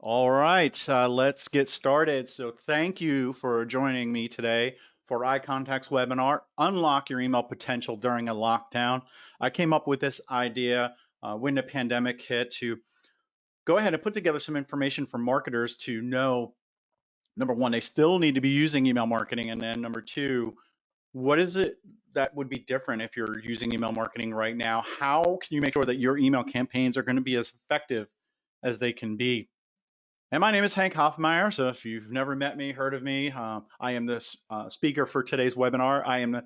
All right, let's get started. So thank you for joining me today for iContact's webinar, Unlock Your Email Potential During a Lockdown. I came up with this idea when the pandemic hit to go ahead and put together some information for marketers to know, number one, they still need to be using email marketing, and then number two, what is it that would be different if you're using email marketing right now? How can you make sure that your email campaigns are going to be as effective as they can be? And my name is Hank Hoffmeyer. So if you've never met me, heard of me, I am the speaker for today's webinar. I am the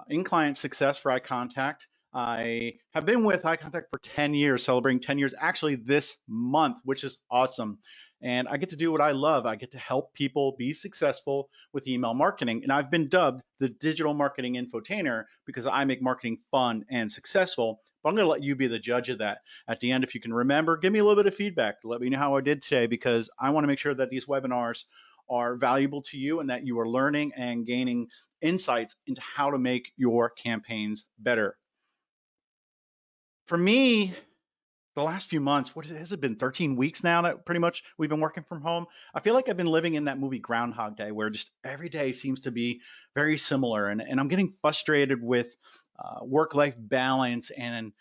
in client success for iContact. I have been with iContact for 10 years, celebrating 10 years actually this month, which is awesome. And I get to do what I love. I get to help people be successful with email marketing. And I've been dubbed the digital marketing infotainer because I make marketing fun and successful. But I'm going to let you be the judge of that. At the end, if you can remember, give me a little bit of feedback. Let me know how I did today because I want to make sure that these webinars are valuable to you and that you are learning and gaining insights into how to make your campaigns better. For me, the last few months, what has it been, 13 weeks now that pretty much we've been working from home? I feel like I've been living in that movie Groundhog Day where just every day seems to be very similar. And I'm getting frustrated with work-life balance and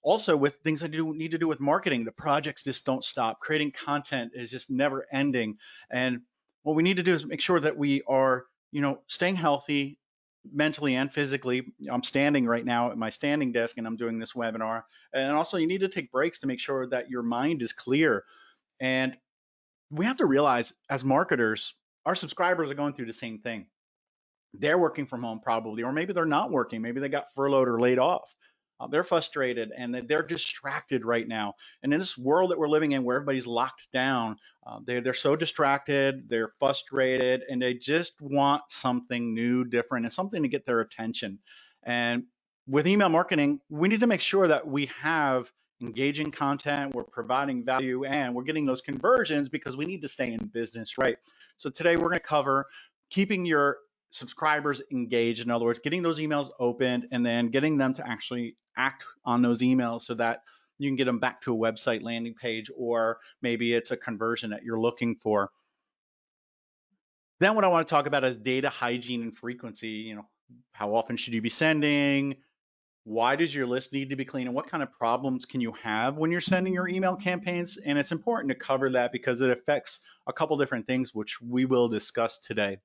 also with things I need to do with marketing. The projects just don't stop. Creating content is just never ending. And what we need to do is make sure that we are, staying healthy mentally and physically. I'm standing right now at my standing desk and I'm doing this webinar. And also you need to take breaks to make sure that your mind is clear. And we have to realize as marketers, our subscribers are going through the same thing. They're working from home probably, or maybe they're not working. Maybe they got furloughed or laid off. They're frustrated and they're distracted right now. And in this world that we're living in where everybody's locked down, they're so distracted, they're frustrated, and they just want something new, different, and something to get their attention. And with email marketing, we need to make sure that we have engaging content, we're providing value, and we're getting those conversions because we need to stay in business, right? So today we're going to cover keeping your subscribers engaged. In other words, getting those emails opened and then getting them to actually act on those emails so that you can get them back to a website landing page, or maybe it's a conversion that you're looking for. Then what I want to talk about is data hygiene and frequency. How often should you be sending? Why does your list need to be clean? And what kind of problems can you have when you're sending your email campaigns? And it's important to cover that because it affects a couple different things, which we will discuss today.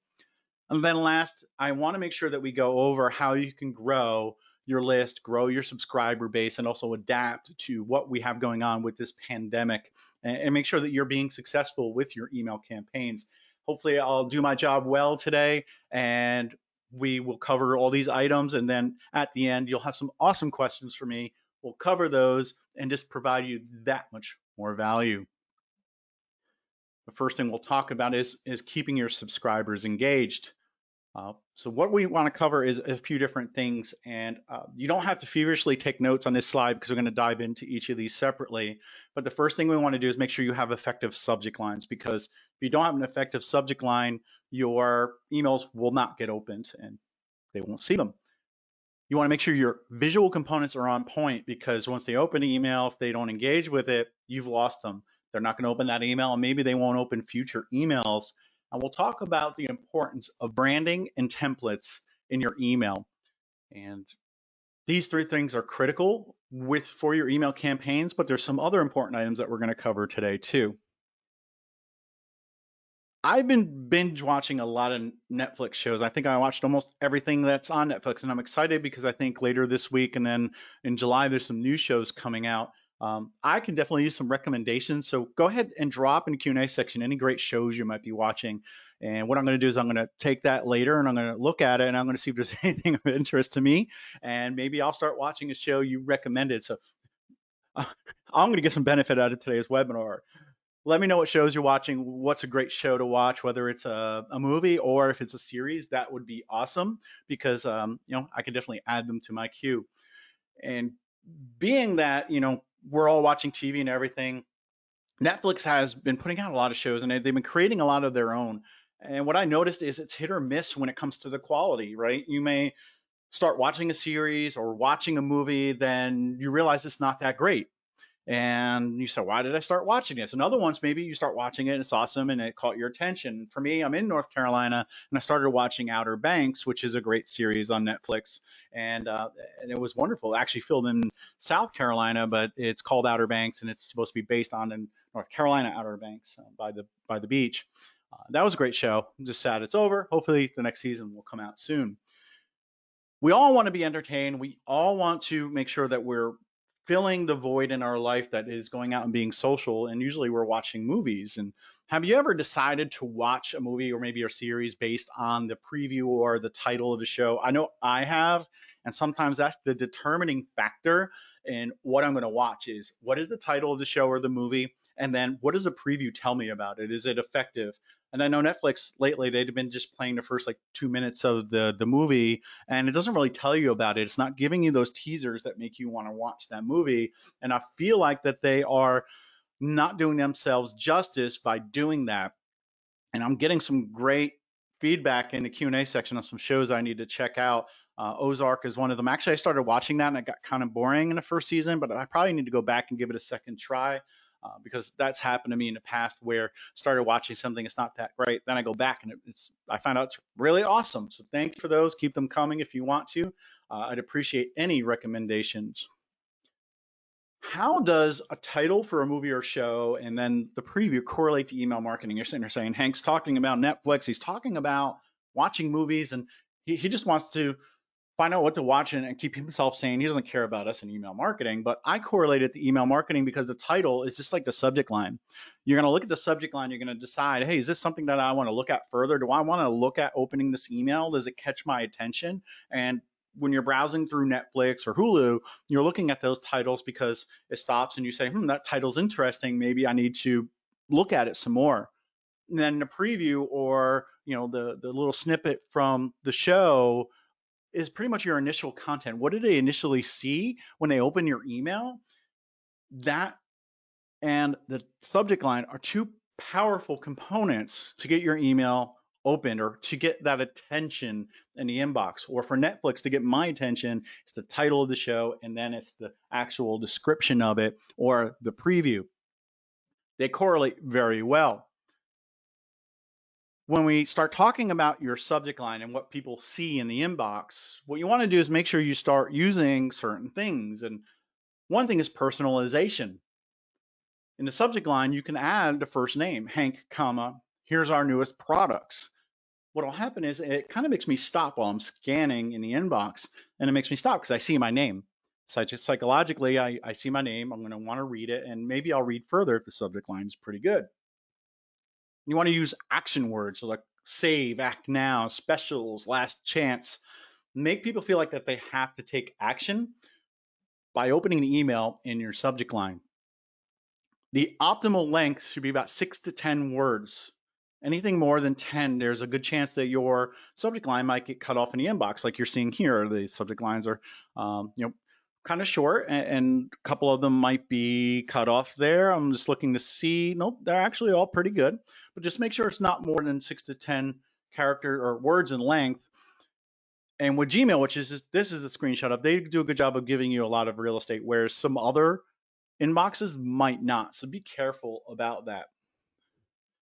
And then last, I want to make sure that we go over how you can grow your list, grow your subscriber base, and also adapt to what we have going on with this pandemic and make sure that you're being successful with your email campaigns. Hopefully I'll do my job well today and we will cover all these items. And then at the end, you'll have some awesome questions for me. We'll cover those and just provide you that much more value. The first thing we'll talk about is keeping your subscribers engaged. So what we want to cover is a few different things, and you don't have to feverishly take notes on this slide because we're going to dive into each of these separately. But the first thing we want to do is make sure you have effective subject lines, because if you don't have an effective subject line, your emails will not get opened and they won't see them. You want to make sure your visual components are on point, because once they open an email, if they don't engage with it, you've lost them. They're not going to open that email, and maybe they won't open future emails. And we'll talk about the importance of branding and templates in your email. And these three things are critical for your email campaigns, but there's some other important items that we're going to cover today too. I've been binge watching a lot of Netflix shows. I think I watched almost everything that's on Netflix, and I'm excited because I think later this week and then in July, there's some new shows coming out. I can definitely use some recommendations. So go ahead and drop in the Q&A section any great shows you might be watching. And what I'm going to do is I'm going to take that later and I'm going to look at it and I'm going to see if there's anything of interest to me. And maybe I'll start watching a show you recommended. So I'm going to get some benefit out of today's webinar. Let me know what shows you're watching. What's a great show to watch, whether it's a movie or if it's a series. That would be awesome because I can definitely add them to my queue. And being that we're all watching TV and everything, Netflix has been putting out a lot of shows and they've been creating a lot of their own. And what I noticed is it's hit or miss when it comes to the quality, right? You may start watching a series or watching a movie, then you realize it's not that great. And you say, why did I start watching this? And other ones, maybe you start watching it and it's awesome and it caught your attention. For me, I'm in North Carolina and I started watching Outer Banks, which is a great series on Netflix. And it was wonderful. Actually filmed in South Carolina, but it's called Outer Banks and it's supposed to be based on in North Carolina Outer Banks by the beach. That was a great show. I'm just sad it's over. Hopefully the next season will come out soon. We all want to be entertained. We all want to make sure that we're filling the void in our life that is going out and being social. And usually we're watching movies. And have you ever decided to watch a movie or maybe a series based on the preview or the title of the show? I know I have. And sometimes that's the determining factor in what I'm going to watch is what is the title of the show or the movie? And then what does the preview tell me about it? Is it effective? And I know Netflix lately, they've been just playing the first like 2 minutes of the movie and it doesn't really tell you about it. It's not giving you those teasers that make you want to watch that movie. And I feel like that they are not doing themselves justice by doing that. And I'm getting some great feedback in the Q&A section of some shows I need to check out. Ozark is one of them. Actually, I started watching that and it got kind of boring in the first season, but I probably need to go back and give it a second try. Because that's happened to me in the past where I started watching something, it's not that great. Then I go back and I find out it's really awesome. So thank you for those. Keep them coming if you want to. I'd appreciate any recommendations. How does a title for a movie or show and then the preview correlate to email marketing? You're sitting there saying, Hank's talking about Netflix. He's talking about watching movies and he just wants to find out what to watch and keep himself sane. He doesn't care about us in email marketing, but I correlate it to email marketing because the title is just like the subject line. You're going to look at the subject line. You're going to decide, hey, is this something that I want to look at further? Do I want to look at opening this email? Does it catch my attention? And when you're browsing through Netflix or Hulu, you're looking at those titles because it stops and you say, that title's interesting. Maybe I need to look at it some more. And then the preview or the little snippet from the show is pretty much your initial content. What did they initially see when they open your email? That and the subject line are two powerful components to get your email opened or to get that attention in the inbox. Or for Netflix to get my attention, it's the title of the show and then it's the actual description of it or the preview. They correlate very well. When we start talking about your subject line and what people see in the inbox, what you want to do is make sure you start using certain things. And one thing is personalization. In the subject line, you can add the first name, Hank, comma, here's our newest products. What will happen is it kind of makes me stop while I'm scanning in the inbox, and it makes me stop because I see my name. So psychologically, I see my name, I'm going to want to read it, and maybe I'll read further if the subject line is pretty good. You want to use action words, so like save, act now, specials, last chance. Make people feel like that they have to take action by opening the email in your subject line. The optimal length should be about 6 to 10 words. Anything more than 10, there's a good chance that your subject line might get cut off in the inbox, like you're seeing here. The subject lines are, kind of short, and a couple of them might be cut off there. I'm just looking to see. Nope, they're actually all pretty good. But just make sure it's not more than 6 to 10 character or words in length. And with Gmail, which is this is the screenshot of, they do a good job of giving you a lot of real estate, whereas some other inboxes might not. So be careful about that.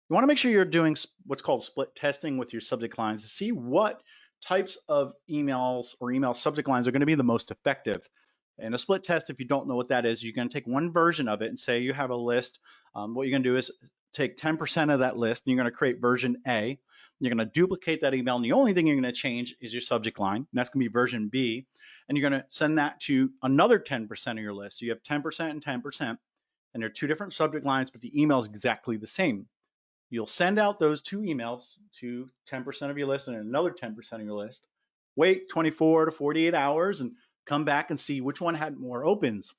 You want to make sure you're doing what's called split testing with your subject lines to see what types of emails or email subject lines are going to be the most effective. And a split test, if you don't know what that is, you're going to take one version of it and say you have a list. What you're going to do is take 10% of that list and you're going to create version A. You're going to duplicate that email, and the only thing you're going to change is your subject line, and that's going to be version B. And you're going to send that to another 10% of your list. So you have 10% and 10%, and they're two different subject lines, but the email is exactly the same. You'll send out those two emails to 10% of your list and another 10% of your list. Wait 24 to 48 hours and come back and see which one had more opens.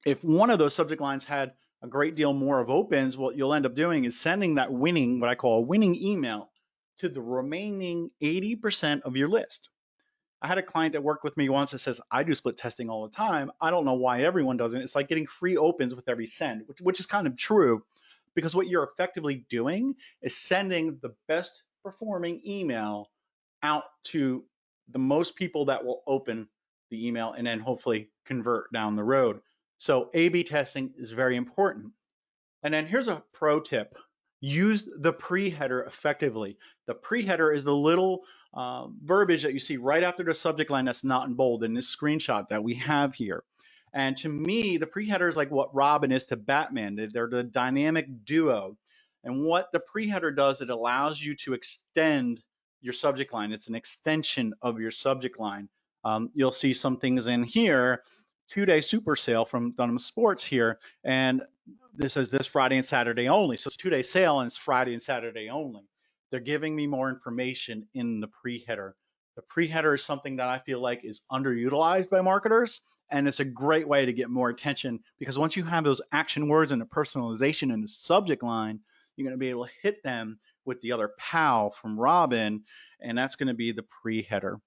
If one of those subject lines had a great deal more of opens, what you'll end up doing is sending that winning, what I call a winning email, to the remaining 80% of your list. I had a client that worked with me once that says, I do split testing all the time. I don't know why everyone doesn't. It's like getting free opens with every send, which is kind of true, because what you're effectively doing is sending the best performing email out to the most people that will open the email and then hopefully convert down the road. So A/B testing is very important. And then here's a pro tip. Use the pre-header effectively. The pre-header is the little verbiage that you see right after the subject line that's not in bold in this screenshot that we have here. And to me, the pre-header is like what Robin is to Batman. They're the dynamic duo. And what the pre-header does, it allows you to extend your subject line. It's an extension of your subject line. You'll see some things in here, 2-day super sale from Dunham Sports here. And this says this Friday and Saturday only. So it's 2-day sale and it's Friday and Saturday only. They're giving me more information in the pre-header. The pre-header is something that I feel like is underutilized by marketers, and it's a great way to get more attention because once you have those action words and the personalization in the subject line, you're going to be able to hit them with the other pow from Robin, and that's going to be the pre-header.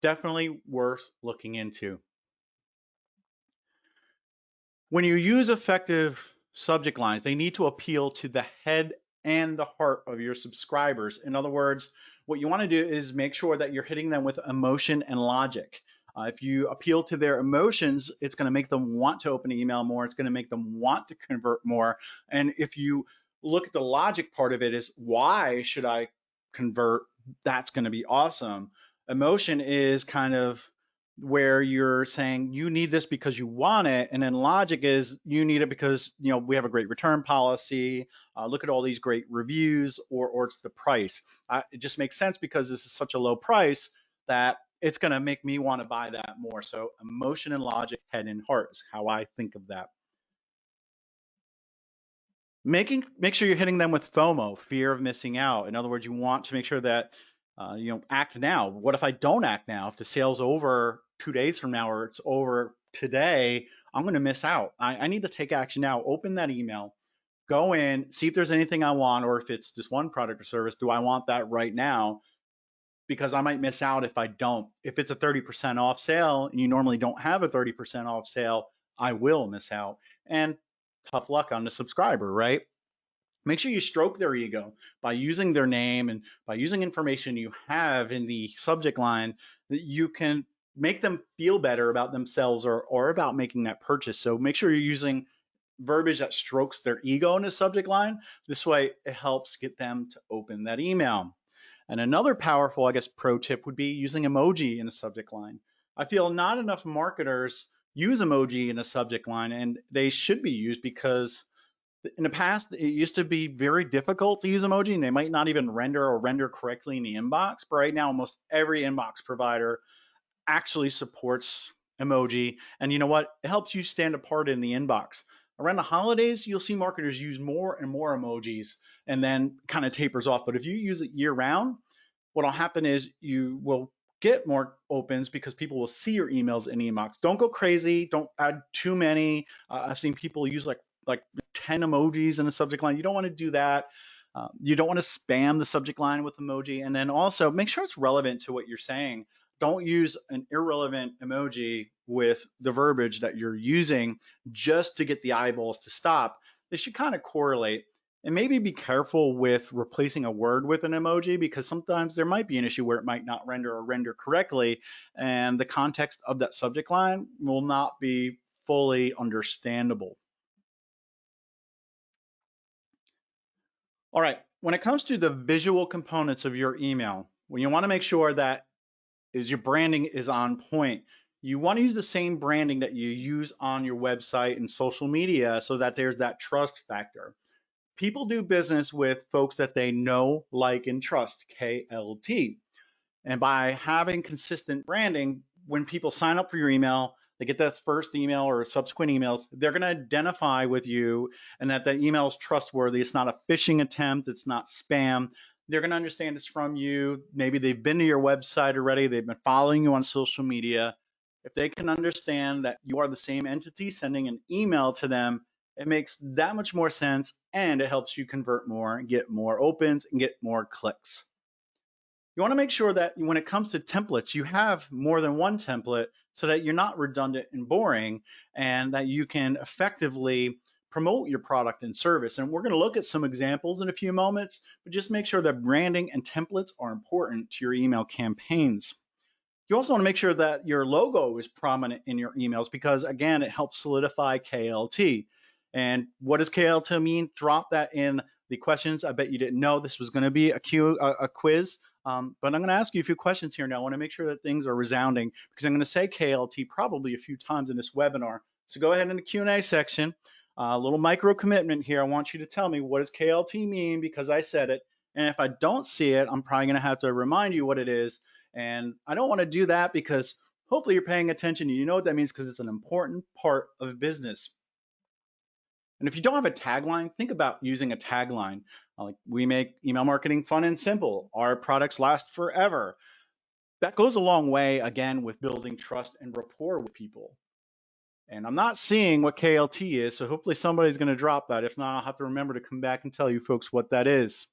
Definitely worth looking into. When you use effective subject lines, they need to appeal to the head and the heart of your subscribers. In other words, what you want to do is make sure that you're hitting them with emotion and logic. If you appeal to their emotions, it's going to make them want to open an email more. It's going to make them want to convert more. And if you look at the logic part of it is why should I convert? That's going to be awesome. Emotion is kind of where you're saying you need this because you want it, and then logic is you need it because we have a great return policy. Look at all these great reviews, or it's the price. It just makes sense because this is such a low price that it's going to make me want to buy that more. So emotion and logic, head and heart is how I think of that. Make sure you're hitting them with FOMO, fear of missing out. In other words, you want to make sure that act now. What if I don't act now? If the sale's over 2 days from now or it's over today, I'm going to miss out. I need to take action now. Open that email, go in, see if there's anything I want, or if it's just one product or service, do I want that right now? Because I might miss out if I don't. If it's a 30% off sale and you normally don't have a 30% off sale, I will miss out. And tough luck on the subscriber, right? Make sure you stroke their ego by using their name and by using information you have in the subject line that you can make them feel better about themselves or about making that purchase. So make sure you're using verbiage that strokes their ego in the subject line. This way it helps get them to open that email. And another powerful, I guess, pro tip would be using emoji in a subject line. I feel not enough marketers use emoji in a subject line, and they should be used because in the past, it used to be very difficult to use emoji, and they might not even render or render correctly in the inbox. But right now, almost every inbox provider actually supports emoji. And you know what? It helps you stand apart in the inbox. Around the holidays, you'll see marketers use more and more emojis and then kind of tapers off. But if you use it year round, what'll happen is you will get more opens because people will see your emails in the inbox. Don't go crazy. Don't add too many. I've seen people use like 10 emojis in a subject line. You don't want to do that. You don't want to spam the subject line with emoji. And then also make sure it's relevant to what you're saying. Don't use an irrelevant emoji with the verbiage that you're using just to get the eyeballs to stop. They should kind of correlate. And maybe be careful with replacing a word with an emoji because sometimes there might be an issue where it might not render or render correctly, and the context of that subject line will not be fully understandable. All right, when it comes to the visual components of your email, when you want to make sure that your branding is on point, you want to use the same branding that you use on your website and social media so that there's that trust factor. People do business with folks that they know, like, and trust, KLT. And by having consistent branding, when people sign up for your email, they get that first email or subsequent emails, they're going to identify with you and that email is trustworthy. It's not a phishing attempt. It's not spam. They're going to understand it's from you. Maybe they've been to your website already. They've been following you on social media. If they can understand that you are the same entity sending an email to them, it makes that much more sense and it helps you convert more, get more opens, and get more clicks. You want to make sure that when it comes to templates, you have more than one template so that you're not redundant and boring and that you can effectively promote your product and service. And we're going to look at some examples in a few moments, but just make sure that branding and templates are important to your email campaigns. You also want to make sure that your logo is prominent in your emails because, again, it helps solidify KLT. And what does KLT mean? Drop that in the questions. I bet you didn't know this was going to be a quiz, but I'm going to ask you a few questions here now. I want to make sure that things are resounding because I'm going to say KLT probably a few times in this webinar. So go ahead in the Q&A section. A little micro commitment here. I want you to tell me, what does KLT mean, because I said it. And if I don't see it, I'm probably going to have to remind you what it is. And I don't want to do that because hopefully you're paying attention. You know what that means because it's an important part of business. And if you don't have a tagline, think about using a tagline. Like, we make email marketing fun and simple. Our products last forever. That goes a long way, again, with building trust and rapport with people. And I'm not seeing what KLT is, so hopefully somebody's going to drop that. If not, I'll have to remember to come back and tell you folks what that is.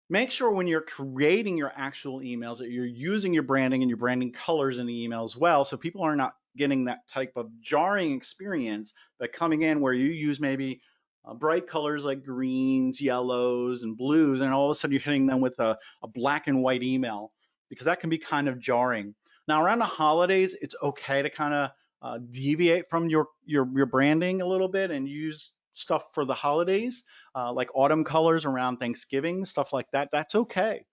Make sure when you're creating your actual emails that you're using your branding and your branding colors in the email as well, so people are not getting that type of jarring experience by coming in where you use maybe bright colors like greens, yellows, and blues, and all of a sudden you're hitting them with a black and white email, because that can be kind of jarring. Now, around the holidays, it's okay to kind of deviate from your branding a little bit and use stuff for the holidays, like autumn colors around Thanksgiving, stuff like that. That's okay.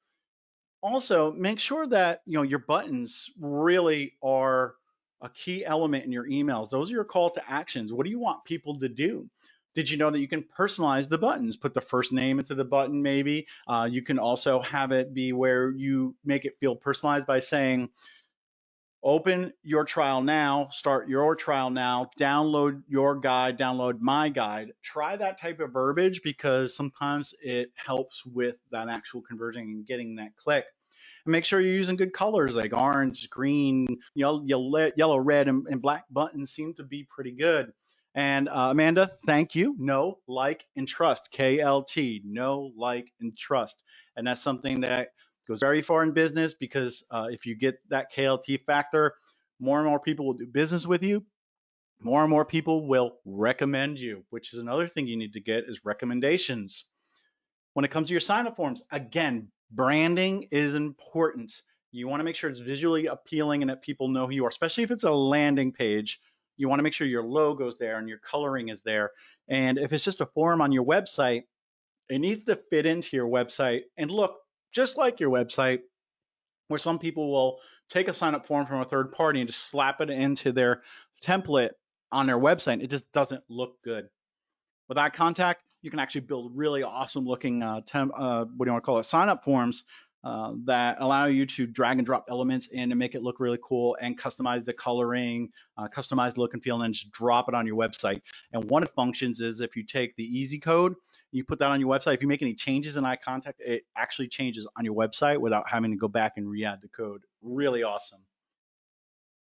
Also, make sure that your buttons really are a key element in your emails. Those are your call to actions. What do you want people to do? Did you know that you can personalize the buttons? Put the first name into the button, maybe. You can also have it be where you make it feel personalized by saying, open your trial now, start your trial now, download your guide, download my guide. Try that type of verbiage because sometimes it helps with that actual conversion and getting that click. And make sure you're using good colors like orange, green, yellow, red, and black buttons seem to be pretty good. And Amanda, thank you. Know, like, and trust. KLT. Know, like, and trust. And that's something that goes very far in business because if you get that KLT factor, more and more people will do business with you. More and more people will recommend you, which is another thing you need to get is recommendations. When it comes to your sign-up forms, again, branding is important. You want to make sure it's visually appealing and that people know who you are, especially if it's a landing page. You want to make sure your logo's there and your coloring is there. And if it's just a form on your website, it needs to fit into your website and look just like your website, where some people will take a sign-up form from a third party and just slap it into their template on their website. It just doesn't look good. With that contact, you can actually build really awesome looking what do you want to call it, sign up forms that allow you to drag and drop elements in and make it look really cool and customize the coloring, customize the look and feel, and then just drop it on your website. And one of the functions is if you take the easy code, you put that on your website, if you make any changes in eye contact, it actually changes on your website without having to go back and re-add the code. Really awesome.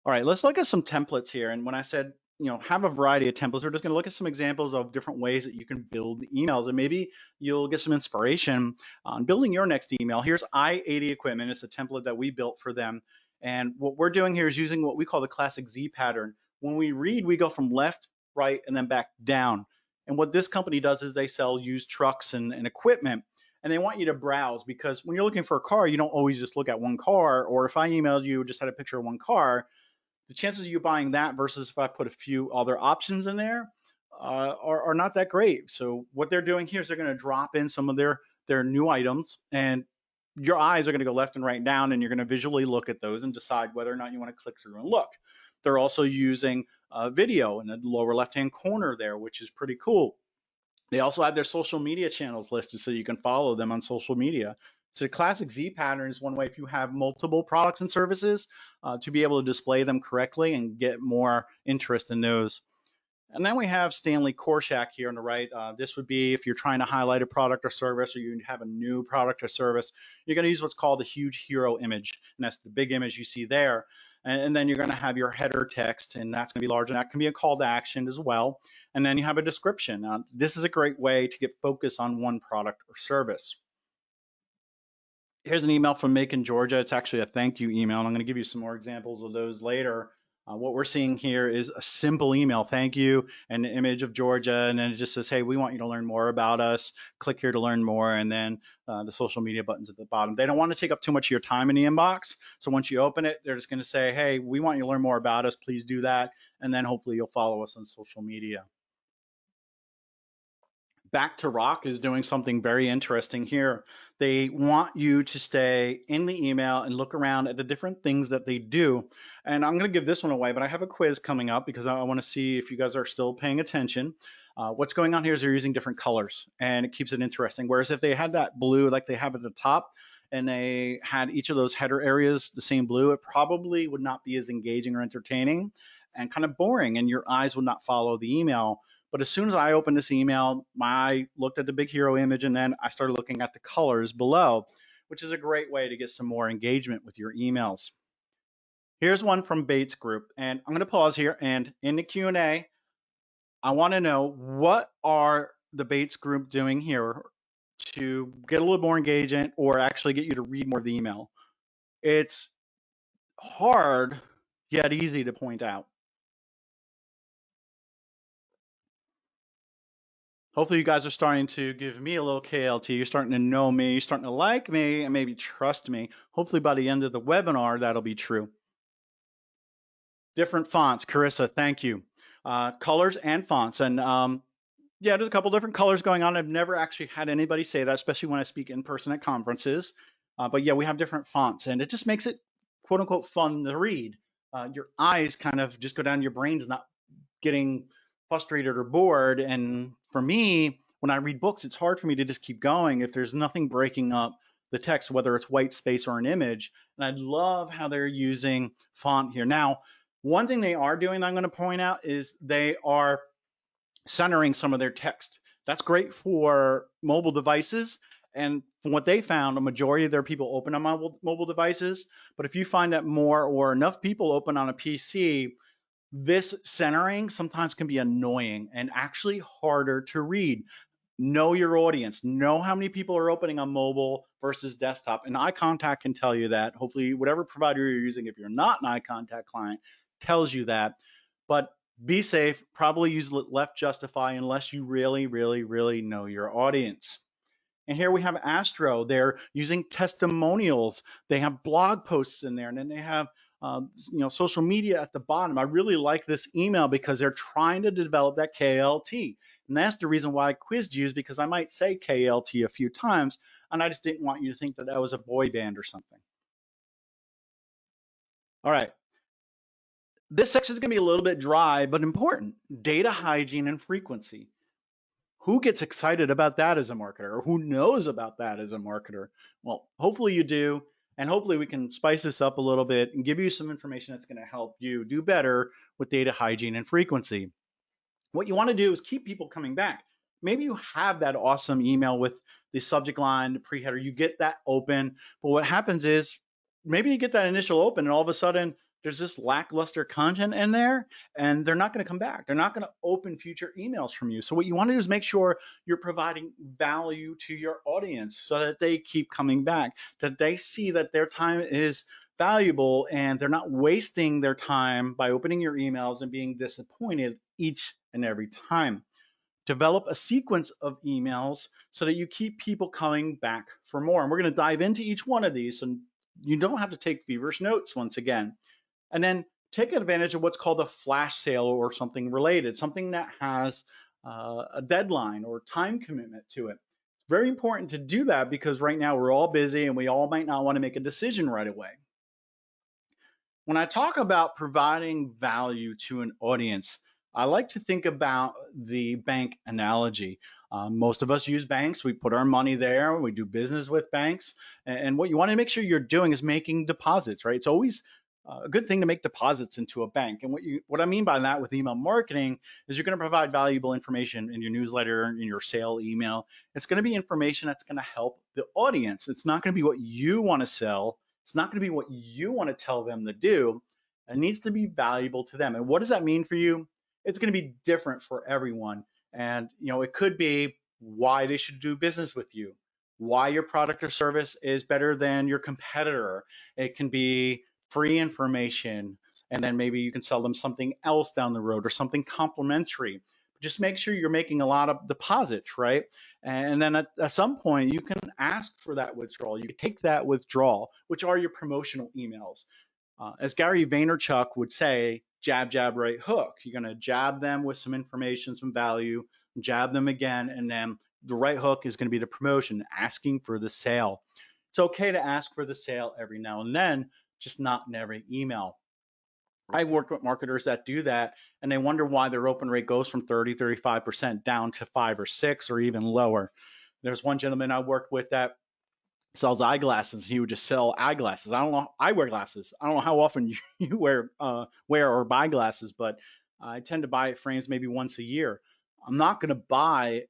All right, let's look at some templates here. And when I said, have a variety of templates, we're just going to look at some examples of different ways that you can build emails, and maybe you'll get some inspiration on building your next email. Here's I-80 Equipment. It's a template that we built for them. And what we're doing here is using what we call the classic Z pattern. When we read, we go from left, right, and then back down. And what this company does is they sell used trucks and equipment. And they want you to browse, because when you're looking for a car, you don't always just look at one car. Or if I emailed you, just had a picture of one car, the chances of you buying that versus if I put a few other options in there are not that great. So what they're doing here is they're going to drop in some of their new items, and your eyes are going to go left and right down, and you're going to visually look at those and decide whether or not you want to click through and look. They're also using video in the lower left-hand corner there, which is pretty cool. They also have their social media channels listed so you can follow them on social media. So the classic Z pattern is one way, if you have multiple products and services, to be able to display them correctly and get more interest in those. And then we have Stanley Korshak here on the right. This would be if you're trying to highlight a product or service, or you have a new product or service, you're going to use what's called a huge hero image. And that's the big image you see there. And then you're going to have your header text, and that's going to be large, and that can be a call to action as well. And then you have a description. This is a great way to get focus on one product or service. Here's an email from Macon, Georgia. It's actually a thank you email, and I'm going to give you some more examples of those later. What we're seeing here is a simple email, thank you, and an image of Georgia, and then it just says, hey, we want you to learn more about us. Click here to learn more, and then the social media buttons at the bottom. They don't want to take up too much of your time in the inbox, so once you open it, they're just going to say, hey, we want you to learn more about us. Please do that, and then hopefully you'll follow us on social media. Back to Rock is doing something very interesting here. They want you to stay in the email and look around at the different things that they do. And I'm going to give this one away, but I have a quiz coming up because I want to see if you guys are still paying attention. What's going on here is they're using different colors and it keeps it interesting. Whereas if they had that blue like they have at the top and they had each of those header areas the same blue, it probably would not be as engaging or entertaining and kind of boring, and your eyes would not follow the email. But as soon as I opened this email, my eye looked at the big hero image and then I started looking at the colors below, which is a great way to get some more engagement with your emails. Here's one from Bates Group, and I'm going to pause here, and in the Q&A, I want to know, what are the Bates Group doing here to get a little more engagement or actually get you to read more of the email? It's hard yet easy to point out. Hopefully you guys are starting to give me a little KLT. You're starting to know me, you're starting to like me, and maybe trust me. Hopefully by the end of the webinar, that'll be true. Different fonts, Carissa, thank you. Colors and fonts. And yeah, there's a couple different colors going on. I've never actually had anybody say that, especially when I speak in person at conferences. But yeah, we have different fonts, and it just makes it quote unquote fun to read. Your eyes kind of just go down, your brain's not getting frustrated or bored. And for me, when I read books, it's hard for me to just keep going if there's nothing breaking up the text, whether it's white space or an image. And I love how they're using font here. Now, one thing they are doing that I'm going to point out is they are centering some of their text. That's great for mobile devices. And from what they found, a majority of their people open on mobile devices. But if you find that more or enough people open on a PC, this centering sometimes can be annoying and actually harder to read. Know your audience. Know how many people are opening on mobile versus desktop. And eye contact can tell you that. Hopefully, whatever provider you're using, if you're not an eye contact client, tells you that. But be safe. Probably use left justify unless you really, really, really know your audience. And here we have Astro. They're using testimonials. They have blog posts in there, and then they have social media at the bottom. I really like this email because they're trying to develop that KLT. And that's the reason why I quizzed you, is because I might say KLT a few times, and I just didn't want you to think that that was a boy band or something. All right. This section is going to be a little bit dry, but important. Data hygiene and frequency. Who gets excited about that as a marketer, or who knows about that as a marketer? Well, hopefully you do. And hopefully we can spice this up a little bit and give you some information that's going to help you do better with data hygiene and frequency. What you want to do is keep people coming back. Maybe you have that awesome email with the subject line, the pre-header, you get that open, but what happens is maybe you get that initial open and all of a sudden there's this lackluster content in there and they're not going to come back. They're not going to open future emails from you. So what you want to do is make sure you're providing value to your audience so that they keep coming back, that they see that their time is valuable and they're not wasting their time by opening your emails and being disappointed each and every time. Develop a sequence of emails so that you keep people coming back for more. And we're going to dive into each one of these, and you don't have to take feverish notes once again. And then take advantage of what's called a flash sale or something related, something that has a deadline or time commitment to it. It's very important to do that because right now we're all busy and we all might not want to make a decision right away. When I talk about providing value to an audience, I like to think about the bank analogy. Most of us use banks. We put our money there. We do business with banks. And what you want to make sure you're doing is making deposits, right? It's always a good thing to make deposits into a bank. And what I mean by that with email marketing is you're going to provide valuable information in your newsletter, in your sale email. It's going to be information that's going to help the audience. It's not going to be what you want to sell. It's not going to be what you want to tell them to do. It needs to be valuable to them. And what does that mean for you? It's going to be different for everyone. And it could be why they should do business with you, why your product or service is better than your competitor. It can be free information. and then maybe you can sell them something else down the road or something complementary. Just make sure you're making a lot of deposits, right? And then at some point, you can ask for that withdrawal. You can take that withdrawal, which are your promotional emails. As Gary Vaynerchuk would say, jab, jab, right hook. You're going to jab them with some information, some value, jab them again, and then the right hook is going to be the promotion, asking for the sale. It's okay to ask for the sale every now and then, just not in every email. I've worked with marketers that do that, and they wonder why their open rate goes from 30, 35% down to 5 or 6 or even lower. There's one gentleman I worked with that sells eyeglasses. He would just sell eyeglasses. I don't know. I wear glasses. I don't know how often you wear or buy glasses, but I tend to buy frames maybe once a year. I'm not going to buy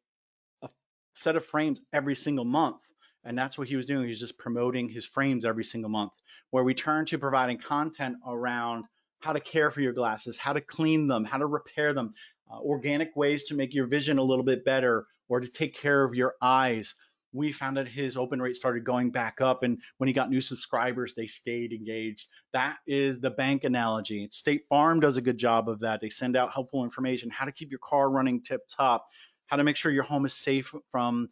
a set of frames every single month. And that's what he was doing. He was just promoting his frames every single month, where we turn to providing content around how to care for your glasses, how to clean them, how to repair them, organic ways to make your vision a little bit better or to take care of your eyes. We found that his open rate started going back up, and when he got new subscribers, they stayed engaged. That is the bank analogy. State Farm does a good job of that. They send out helpful information, how to keep your car running tip top, how to make sure your home is safe from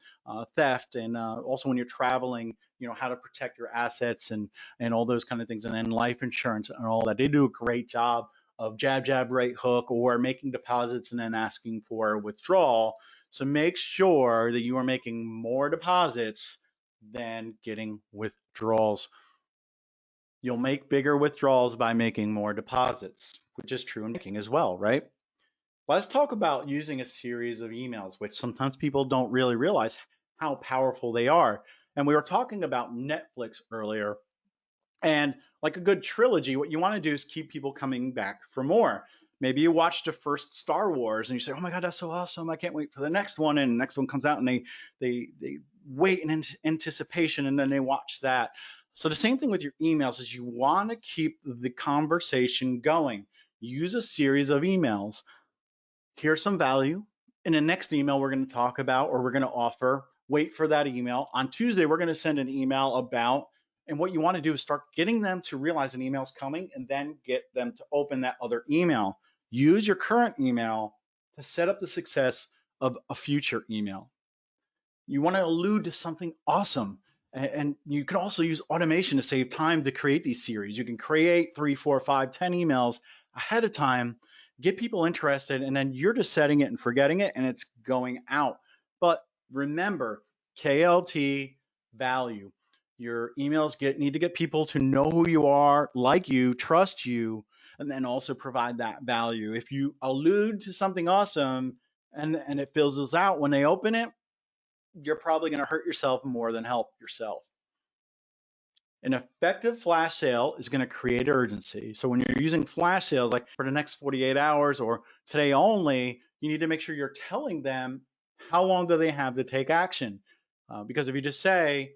theft, and also when you're traveling, how to protect your assets and all those kind of things, and then life insurance and all that. They do a great job of jab, jab, right hook, or making deposits and then asking for withdrawal. So make sure that you are making more deposits than getting withdrawals. You'll make bigger withdrawals by making more deposits, which is true in banking as well, right? Let's talk about using a series of emails, which sometimes people don't really realize how powerful they are. And we were talking about Netflix earlier. And like a good trilogy, what you want to do is keep people coming back for more. Maybe you watched the first Star Wars and you say, "Oh my God, that's so awesome! I can't wait for the next one." And the next one comes out, and they wait in anticipation, and then they watch that. So the same thing with your emails is you want to keep the conversation going. Use a series of emails. Here's some value. In the next email we're going to talk about or we're going to offer, wait for that email. On Tuesday, we're going to send an email about, and what you want to do is start getting them to realize an email's coming and then get them to open that other email. Use your current email to set up the success of a future email. You want to allude to something awesome. And you can also use automation to save time to create these series. You can create 3, 4, 5, 10 emails ahead of time, get people interested, and then you're just setting it and forgetting it, and it's going out. But remember, KLT value. Your emails need to get people to know who you are, like you, trust you, and then also provide that value. If you allude to something awesome and it fizzles out when they open it, you're probably going to hurt yourself more than help yourself. An effective flash sale is going to create urgency. So when you're using flash sales, like for the next 48 hours or today only, you need to make sure you're telling them how long do they have to take action. Because if you just say,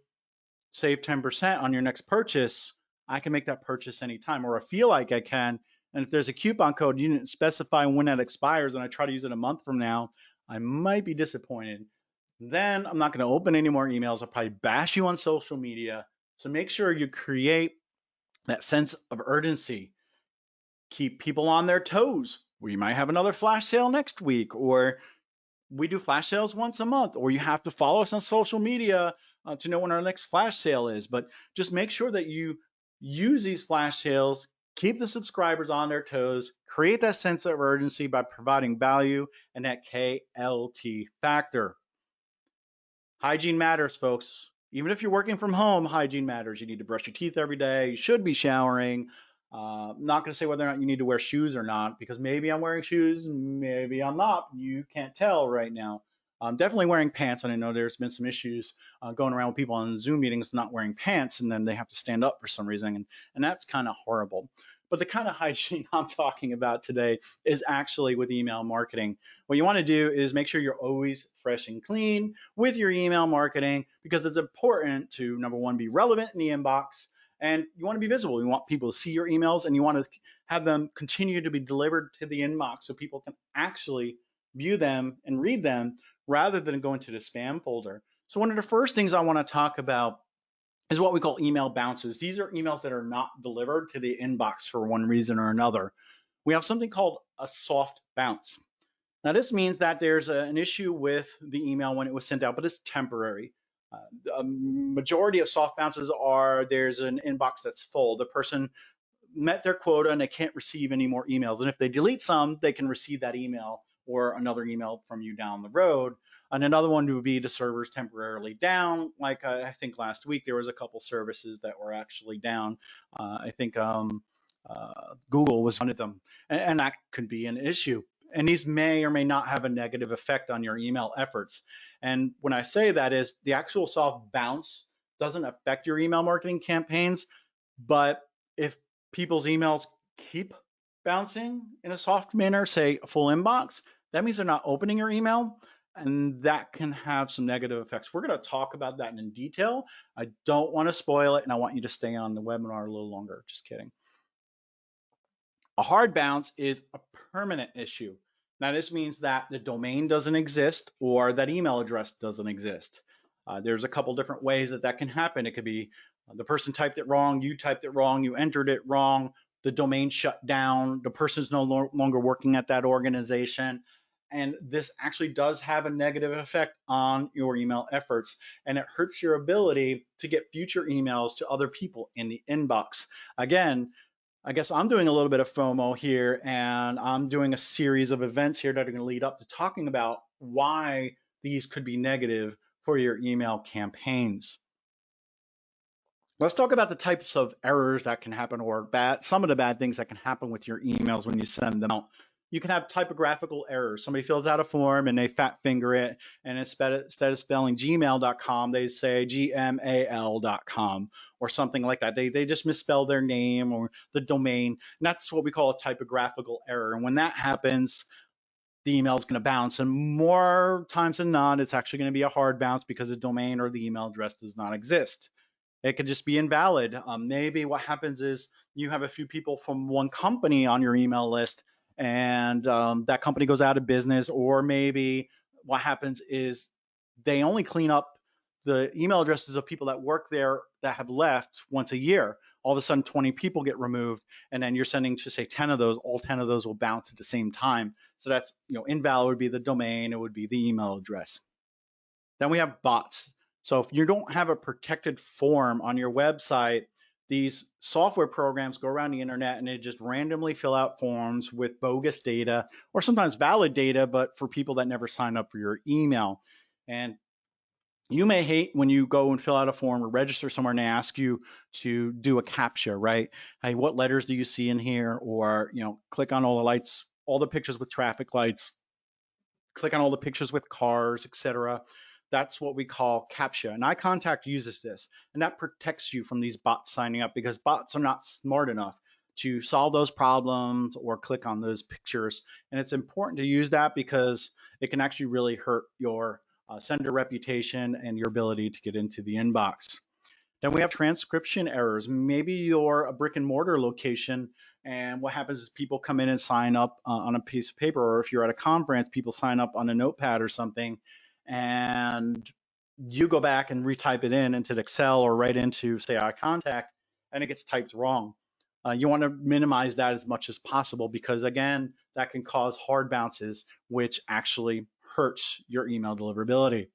save 10% on your next purchase, I can make that purchase anytime, or I feel like I can. And if there's a coupon code, you didn't specify when that expires, and I try to use it a month from now, I might be disappointed. Then I'm not going to open any more emails. I'll probably bash you on social media. So make sure you create that sense of urgency. Keep people on their toes. We might have another flash sale next week, or we do flash sales once a month, or you have to follow us on social media to know when our next flash sale is. But just make sure that you use these flash sales, keep the subscribers on their toes, create that sense of urgency by providing value and that KLT factor. Hygiene matters, folks. Even if you're working from home, hygiene matters. You need to brush your teeth every day. You should be showering. I'm not going to say whether or not you need to wear shoes or not, because maybe I'm wearing shoes, maybe I'm not. You can't tell right now. I'm definitely wearing pants, and I know there's been some issues going around with people on Zoom meetings not wearing pants, and then they have to stand up for some reason, and that's kind of horrible. But the kind of hygiene I'm talking about today is actually with email marketing. What you want to do is make sure you're always fresh and clean with your email marketing, because it's important to, number one, be relevant in the inbox, and you want to be visible. You want people to see your emails, and you want to have them continue to be delivered to the inbox so people can actually view them and read them rather than go into the spam folder. So one of the first things I want to talk about is what we call email bounces. These are emails that are not delivered to the inbox for one reason or another. We have something called a soft bounce. Now, this means that there's an issue with the email when it was sent out, but it's temporary. The majority of soft bounces are there's an inbox that's full. The person met their quota and they can't receive any more emails. And if they delete some, they can receive that email or another email from you down the road. And another one would be the servers temporarily down. Like I think last week there was a couple services that were actually down. I think Google was one of them, and that could be an issue. And these may or may not have a negative effect on your email efforts. And when I say that is the actual soft bounce doesn't affect your email marketing campaigns, but if people's emails keep bouncing in a soft manner, say a full inbox, that means they're not opening your email, and that can have some negative effects. We're going to talk about that in detail. I don't want to spoil it, and I want you to stay on the webinar a little longer. Just kidding. A hard bounce is a permanent issue. Now, this means that the domain doesn't exist or that email address doesn't exist. There's a couple different ways that that can happen. It could be the person typed it wrong, you typed it wrong, you entered it wrong, the domain shut down, the person's no longer working at that organization. And this actually does have a negative effect on your email efforts, and it hurts your ability to get future emails to other people in the inbox. Again, I guess I'm doing a little bit of FOMO here, and I'm doing a series of events here that are going to lead up to talking about why these could be negative for your email campaigns. Let's talk about the types of errors that can happen, or some of the bad things that can happen with your emails when you send them out. You can have typographical errors. Somebody fills out a form and they fat finger it, and instead of spelling gmail.com, they say gmail.com or something like that. They just misspell their name or the domain, and that's what we call a typographical error. And when that happens, the email is going to bounce, and more times than not, it's actually going to be a hard bounce because the domain or the email address does not exist. It could just be invalid. Maybe what happens is you have a few people from one company on your email list, and that company goes out of business, or maybe what happens is they only clean up the email addresses of people that work there that have left once a year. All of a sudden 20 people get removed, and then you're sending to say 10 of those, all 10 of those will bounce at the same time. So that's, invalid would be the domain, it would be the email address. Then we have bots. So if you don't have a protected form on your website, these software programs go around the internet and they just randomly fill out forms with bogus data or sometimes valid data, but for people that never sign up for your email. And you may hate when you go and fill out a form or register somewhere and they ask you to do a CAPTCHA, right? Hey, what letters do you see in here? Or, click on all the lights, all the pictures with traffic lights, click on all the pictures with cars, etc. That's what we call CAPTCHA. And iContact uses this, and that protects you from these bots signing up, because bots are not smart enough to solve those problems or click on those pictures. And it's important to use that because it can actually really hurt your sender reputation and your ability to get into the inbox. Then we have transcription errors. Maybe you're a brick and mortar location, and what happens is people come in and sign up on a piece of paper, or if you're at a conference, people sign up on a notepad or something, and you go back and retype it into Excel or right into, say, iContact, and it gets typed wrong. You want to minimize that as much as possible, because again, that can cause hard bounces, which actually hurts your email deliverability.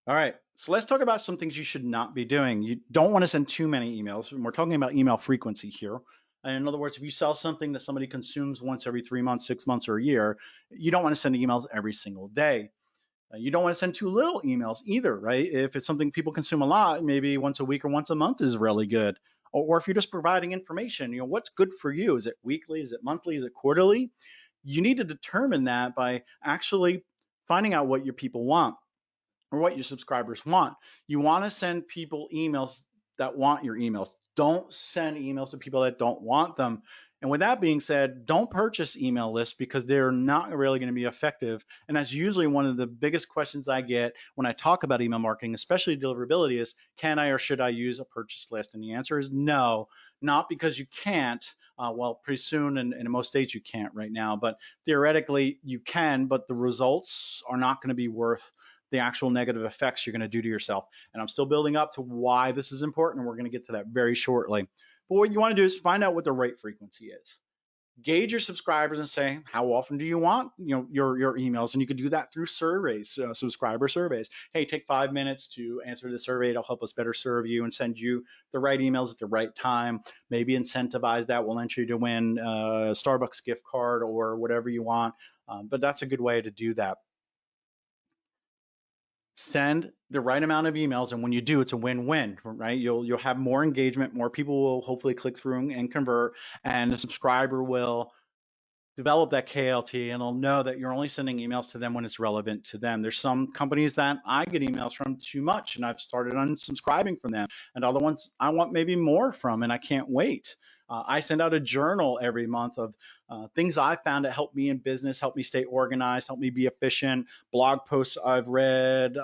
All right, so let's talk about some things you should not be doing. You don't want to send too many emails, and we're talking about email frequency here. And in other words, if you sell something that somebody consumes once every 3 months, 6 months, or a year, you don't want to send emails every single day. You don't want to send too little emails either, right? If it's something people consume a lot, maybe once a week or once a month is really good. Or if you're just providing information, what's good for you? Is it weekly? Is it monthly? Is it quarterly? You need to determine that by actually finding out what your people want, or what your subscribers want. You want to send people emails that want your emails. Don't send emails to people that don't want them. And with that being said, don't purchase email lists, because they're not really going to be effective. And that's usually one of the biggest questions I get when I talk about email marketing, especially deliverability, is can I or should I use a purchase list? And the answer is no, not because you can't. Well, pretty soon, and in most states you can't right now, but theoretically you can, but the results are not going to be worth the actual negative effects you're going to do to yourself. And I'm still building up to why this is important, and we're going to get to that very shortly. But what you want to do is find out what the right frequency is. Gauge your subscribers and say, how often do you want your emails? And you can do that through surveys, subscriber surveys. Hey, take 5 minutes to answer the survey. It'll help us better serve you and send you the right emails at the right time. Maybe incentivize that. We'll enter you to win a Starbucks gift card or whatever you want. But that's a good way to do that. Send the right amount of emails, and when you do, it's a win-win, right? You'll have more engagement, more people will hopefully click through and convert, and the subscriber will develop that KLT, and they'll know that you're only sending emails to them when it's relevant to them. There's some companies that I get emails from too much, and I've started unsubscribing from them, and other ones I want maybe more from, and I can't wait. I send out a journal every month of things I found that help me in business, help me stay organized, help me be efficient, blog posts I've read,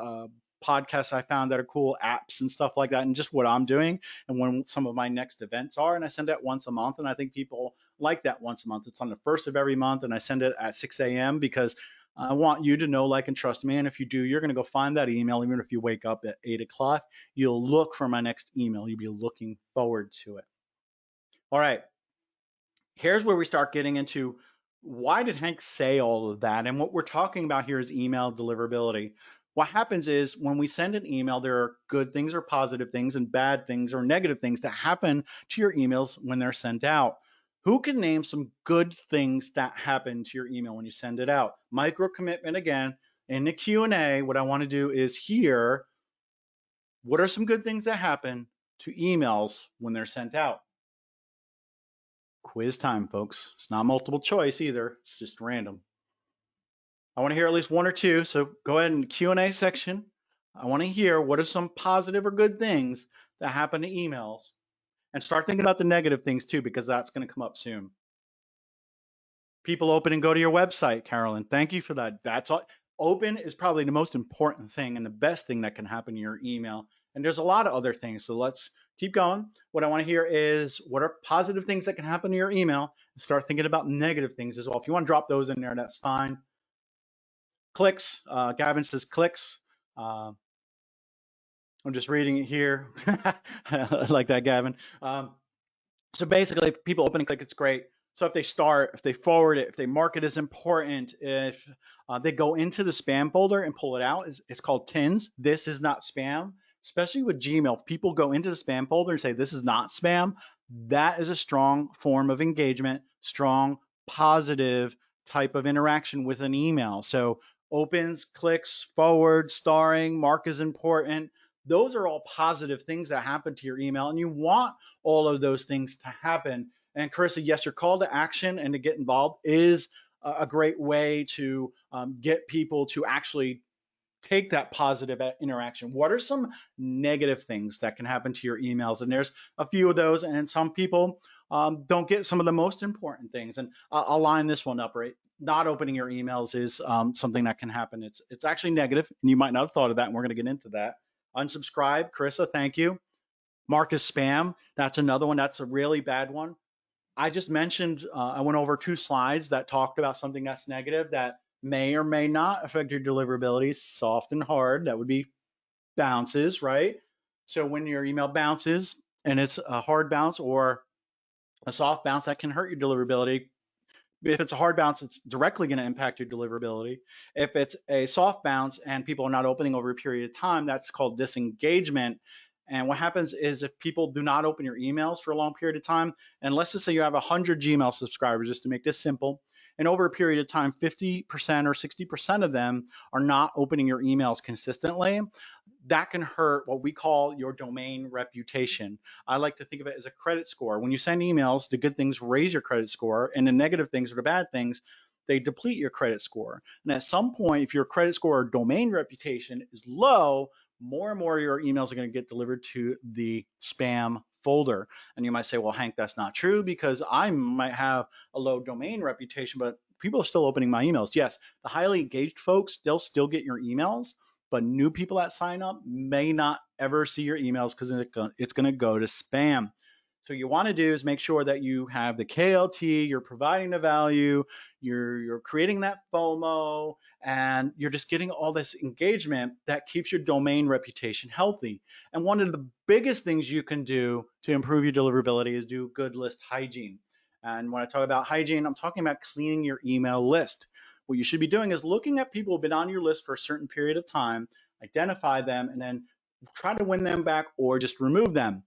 podcasts I found that are cool, apps and stuff like that, and just what I'm doing and when some of my next events are. And I send it once a month, and I think people like that once a month. It's on the first of every month, and I send it at 6 a.m. because I want you to know, like, and trust me. And if you do, you're going to go find that email. Even if you wake up at 8 o'clock, you'll look for my next email. You'll be looking forward to it. All right. Here's where we start getting into why did Hank say all of that? And what we're talking about here is email deliverability. What happens is when we send an email, there are good things or positive things and bad things or negative things that happen to your emails when they're sent out. Who can name some good things that happen to your email when you send it out? Micro commitment again. In the Q&A, what I want to do is hear what are some good things that happen to emails when they're sent out. Quiz time, folks. It's not multiple choice either. It's just random. I want to hear at least one or two. So go ahead in the Q&A section. I want to hear what are some positive or good things that happen to emails, and start thinking about the negative things too, because that's going to come up soon. People open and go to your website, Carolyn. Thank you for that. That's all. Open is probably the most important thing and the best thing that can happen to your email. And there's a lot of other things. So let's keep going. What I want to hear is what are positive things that can happen to your email, and start thinking about negative things as well. If you want to drop those in there, that's fine. Clicks. Gavin says clicks. I'm just reading it here. I like that, Gavin. So basically, if people open and click, it's great. So if they start, if they forward it, if they mark it as important, if they go into the spam folder and pull it out, it's called TINs. This is not spam, especially with Gmail. If people go into the spam folder and say this is not spam, that is a strong form of engagement, strong, positive type of interaction with an email. So opens, clicks, forward, starring, mark is important. Those are all positive things that happen to your email, and you want all of those things to happen. And Carissa, yes, your call to action and to get involved is a great way to get people to actually take that positive interaction. What are some negative things that can happen to your emails? And there's a few of those, and some people don't get some of the most important things. And I'll line this one up, right? Not opening your emails is something that can happen. It's actually negative, and you might not have thought of that, and we're going to get into that. Unsubscribe, Carissa, thank you. Mark as spam, that's another one. That's a really bad one. I just mentioned, I went over 2 slides that talked about something that's negative that may or may not affect your deliverability. Soft and hard, that would be bounces, right? So when your email bounces and it's a hard bounce or a soft bounce, that can hurt your deliverability. If it's a hard bounce, it's directly going to impact your deliverability. If it's a soft bounce and people are not opening over a period of time, that's called disengagement. And what happens is if people do not open your emails for a long period of time, and let's just say you have 100 Gmail subscribers, just to make this simple, and over a period of time, 50% or 60% of them are not opening your emails consistently, that can hurt what we call your domain reputation. I like to think of it as a credit score. When you send emails, the good things raise your credit score, and the negative things or the bad things, they deplete your credit score. And at some point, if your credit score or domain reputation is low, more and more of your emails are going to get delivered to the spam folder. And you might say, well, Hank, that's not true because I might have a low domain reputation, but people are still opening my emails. Yes, the highly engaged folks, they'll still get your emails, but new people that sign up may not ever see your emails because it's going to go to spam. So you want to do is make sure that you have the KLT, you're providing the value, you're creating that FOMO, and you're just getting all this engagement that keeps your domain reputation healthy. And one of the biggest things you can do to improve your deliverability is do good list hygiene. And when I talk about hygiene, I'm talking about cleaning your email list. What you should be doing is looking at people who've been on your list for a certain period of time, identify them, and then try to win them back or just remove them.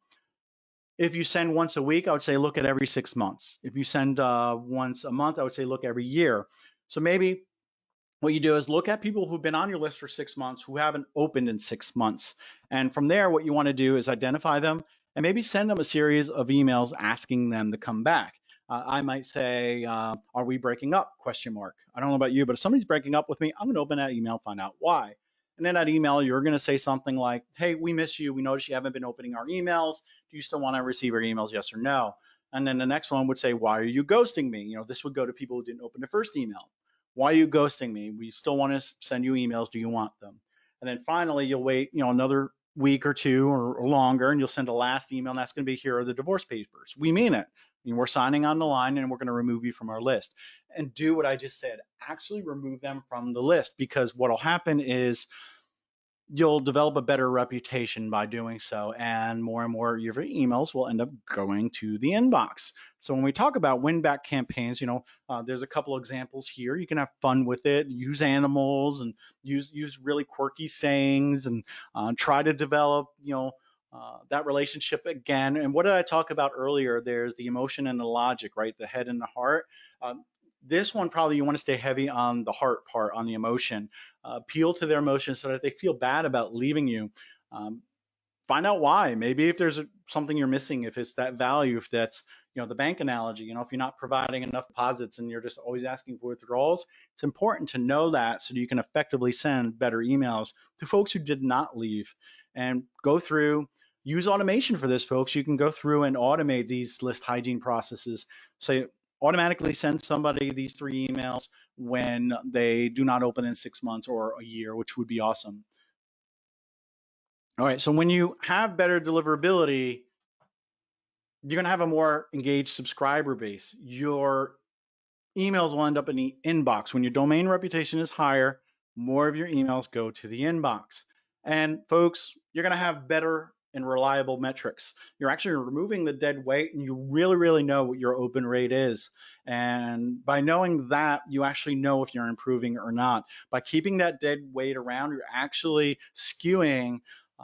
If you send once a week, I would say look at every 6 months. If you send once a month, I would say look every year. So maybe what you do is look at people who've been on your list for 6 months who haven't opened in 6 months. And from there, what you want to do is identify them and maybe send them a series of emails asking them to come back. I might say, are we breaking up? Question mark. I don't know about you, but if somebody's breaking up with me, I'm going to open that email, find out why. And in that email, you're going to say something like, hey, we miss you. We noticed you haven't been opening our emails. Do you still want to receive our emails? Yes or no? And then the next one would say, why are you ghosting me? This would go to people who didn't open the first email. Why are you ghosting me? We still want to send you emails. Do you want them? And then finally, you'll wait, another week or two or longer, and you'll send a last email, and that's going to be, here are the divorce papers. We mean it. We're signing on the line, and we're going to remove you from our list. And do what I just said. Actually remove them from the list, because what will happen is you'll develop a better reputation by doing so, and more of your emails will end up going to the inbox. So when we talk about win back campaigns, there's a couple examples here. You can have fun with it, use animals, and use really quirky sayings, and try to develop that relationship again. And what did I talk about earlier? There's the emotion and the logic, right? The head and the heart. This one, probably you want to stay heavy on the heart part, on the emotion. Appeal to their emotions so that they feel bad about leaving you. Find out why. Maybe if there's something you're missing, if it's that value, if that's the bank analogy, if you're not providing enough deposits and you're just always asking for withdrawals, it's important to know that so that you can effectively send better emails to folks who did not leave. And go through, use automation for this, folks. You can go through and automate these list hygiene processes. Say, automatically send somebody these 3 emails when they do not open in 6 months or a year, which would be awesome. All right, so when you have better deliverability, you're going to have a more engaged subscriber base. Your emails will end up in the inbox. When your domain reputation is higher, more of your emails go to the inbox. And folks, you're going to have better and reliable metrics. You're actually removing the dead weight, and you really know what your open rate is. And by knowing that, you actually know if you're improving or not. By keeping that dead weight around, you're actually skewing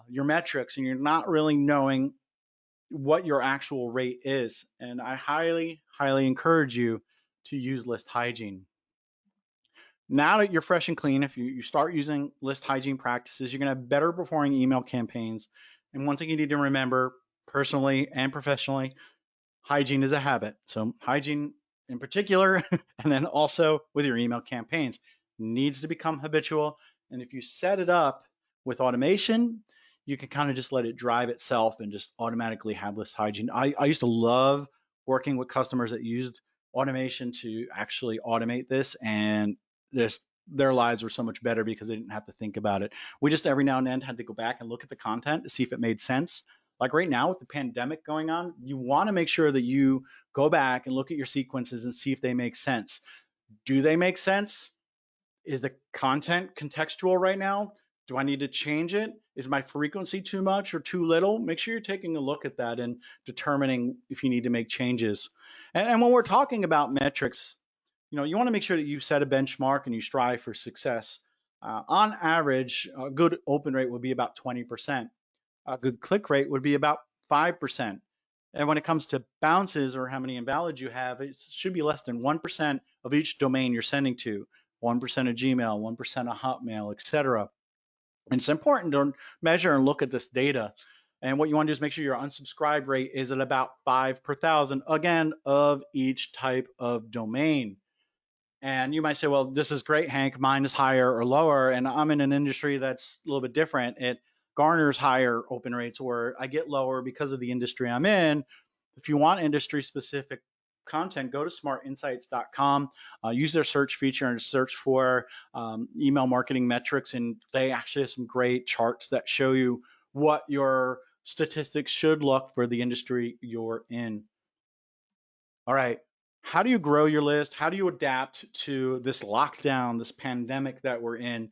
your metrics, and you're not really knowing what your actual rate is. And I highly encourage you to use list hygiene. Now that you're fresh and clean, if you start using list hygiene practices, you're going to have better performing email campaigns. And one thing you need to remember, personally and professionally, hygiene is a habit. So hygiene in particular, and then also with your email campaigns, needs to become habitual. And if you set it up with automation, you can kind of just let it drive itself and just automatically have list hygiene. I used to love working with customers that used automation to actually automate this, and their lives were so much better because they didn't have to think about it. We just every now and then had to go back and look at the content to see if it made sense. Like right now with the pandemic going on, you want to make sure that you go back and look at your sequences and see if they make sense. Do they make sense? Is the content contextual right now? Do I need to change it? Is my frequency too much or too little? Make sure you're taking a look at that and determining if you need to make changes. And when we're talking about metrics, you want to make sure that you set a benchmark and you strive for success. On average, a good open rate would be about 20%. A good click rate would be about 5%. And when it comes to bounces or how many invalids you have, it should be less than 1% of each domain you're sending to. 1% of Gmail, 1% of Hotmail, etc. And it's important to measure and look at this data. And what you want to do is make sure your unsubscribe rate is at about 5 per thousand, again, of each type of domain. And you might say, well, this is great, Hank. Mine is higher or lower. And I'm in an industry that's a little bit different. It garners higher open rates, or I get lower because of the industry I'm in. If you want industry specific content, go to smartinsights.com, use their search feature and search for email marketing metrics. And they actually have some great charts that show you what your statistics should look for the industry you're in. All right. How do you grow your list? How do you adapt to this lockdown, this pandemic that we're in?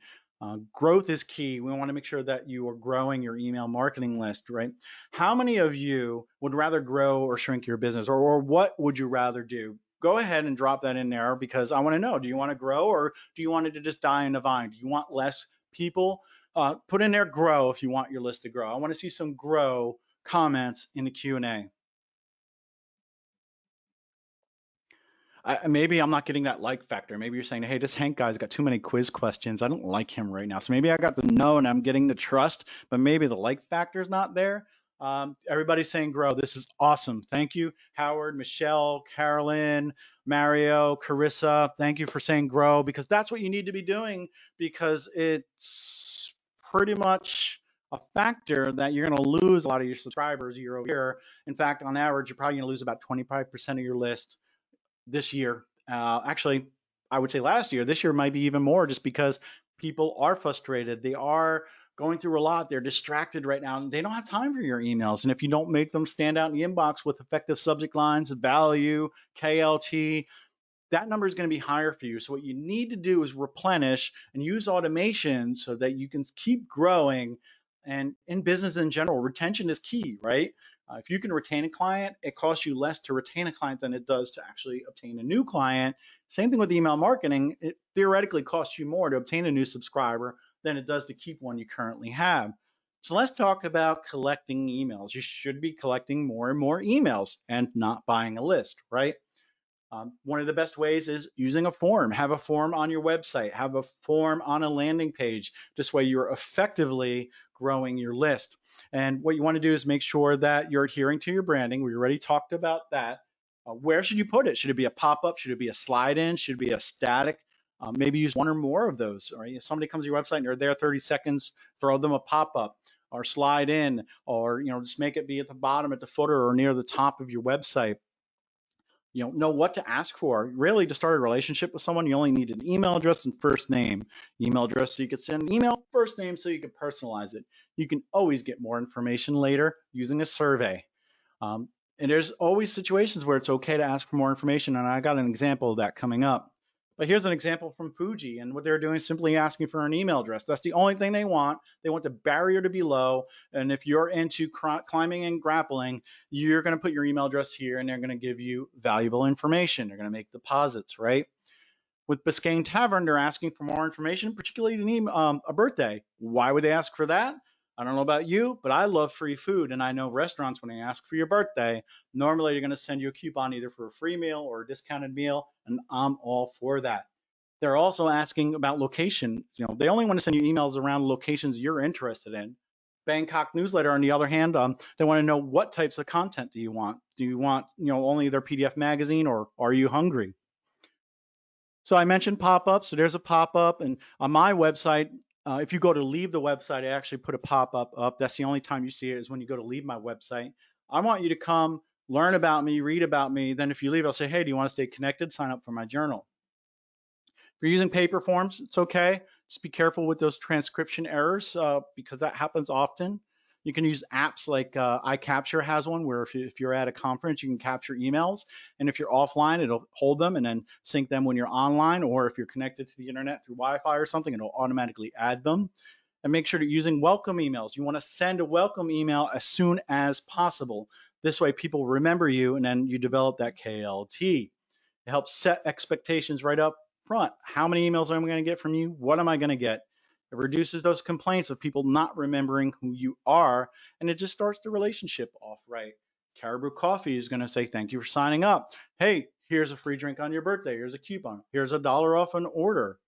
Growth is key. We want to make sure that you are growing your email marketing list, right? How many of you would rather grow or shrink your business, or what would you rather do? Go ahead and drop that in there because I want to know, do you want to grow or do you want it to just die in the vine? Do you want less people? Put in there grow if you want your list to grow. I want to see some grow comments in the Q&A. Maybe I'm not getting that like factor. Maybe you're saying, hey, this Hank guy's got too many quiz questions. I don't like him right now. So maybe I got the no and I'm getting the trust, but maybe the like factor's not there. Everybody's saying grow. This is awesome. Thank you, Howard, Michelle, Carolyn, Mario, Carissa. Thank you for saying grow because that's what you need to be doing because it's pretty much a factor that you're going to lose a lot of your subscribers year over year. In fact, on average, you're probably going to lose about 25% of your list this year. Actually, I would say last year. This year might be even more just because people are frustrated. They are going through a lot. They're distracted right now and they don't have time for your emails. And if you don't make them stand out in the inbox with effective subject lines, value, KLT, that number is going to be higher for you. So what you need to do is replenish and use automation so that you can keep growing. And in business in general, retention is key, right? If you can retain a client, it costs you less to retain a client than it does to actually obtain a new client. Same thing with email marketing. It theoretically costs you more to obtain a new subscriber than it does to keep one you currently have. So let's talk about collecting emails. You should be collecting more and more emails and not buying a list, right? One of the best ways is using a form. Have a form on your website, have a form on a landing page. This way you're effectively growing your list. And what you want to do is make sure that you're adhering to your branding. We already talked about that. Where should you put it? Should it be a pop-up? Should it be a slide-in? Should it be a static? Maybe use one or more of those. Right? If somebody comes to your website and they're there 30 seconds, throw them a pop-up or slide in, or just make it be at the bottom, at the footer, or near the top of your website. Know what to ask for. Really, to start a relationship with someone, you only need an email address and first name. Email address so you could send an email, first name so you can personalize it. You can always get more information later using a survey. And there's always situations where it's okay to ask for more information, and I got an example of that coming up. But here's an example from Fuji, and what they're doing is simply asking for an email address. That's the only thing they want. They want the barrier to be low, and if you're into climbing and grappling, you're going to put your email address here, and they're going to give you valuable information. They're going to make deposits, right? With Biscayne Tavern, they're asking for more information, particularly to name a birthday. Why would they ask for that? I don't know about you, but I love free food, and I know restaurants, when they ask for your birthday, normally they're going to send you a coupon either for a free meal or a discounted meal, and I'm all for that. They're also asking about location. They only want to send you emails around locations you're interested in. Bangkok newsletter, on the other hand, they want to know what types of content do you want. Do you want, only their PDF magazine, or are you hungry? So I mentioned pop-ups. So there's a pop-up, and on my website, if you go to leave the website, I actually put a pop-up up. That's the only time you see it, is when you go to leave my website. I want you to come learn about me, read about me. Then if you leave, I'll say, hey, do you want to stay connected? Sign up for my journal. If you're using paper forms, it's okay. Just be careful with those transcription errors because that happens often. You can use apps like iCapture has one where if you're at a conference, you can capture emails. And if you're offline, it'll hold them and then sync them when you're online. Or if you're connected to the internet through Wi-Fi or something, it'll automatically add them. And make sure that you're using welcome emails. You want to send a welcome email as soon as possible. This way people remember you and then you develop that KLT. It helps set expectations right up front. How many emails am I going to get from you? What am I going to get? It reduces those complaints of people not remembering who you are, and it just starts the relationship off right. Caribou Coffee is going to say, thank you for signing up. Hey, here's a free drink on your birthday. Here's a coupon. Here's $1 off an order.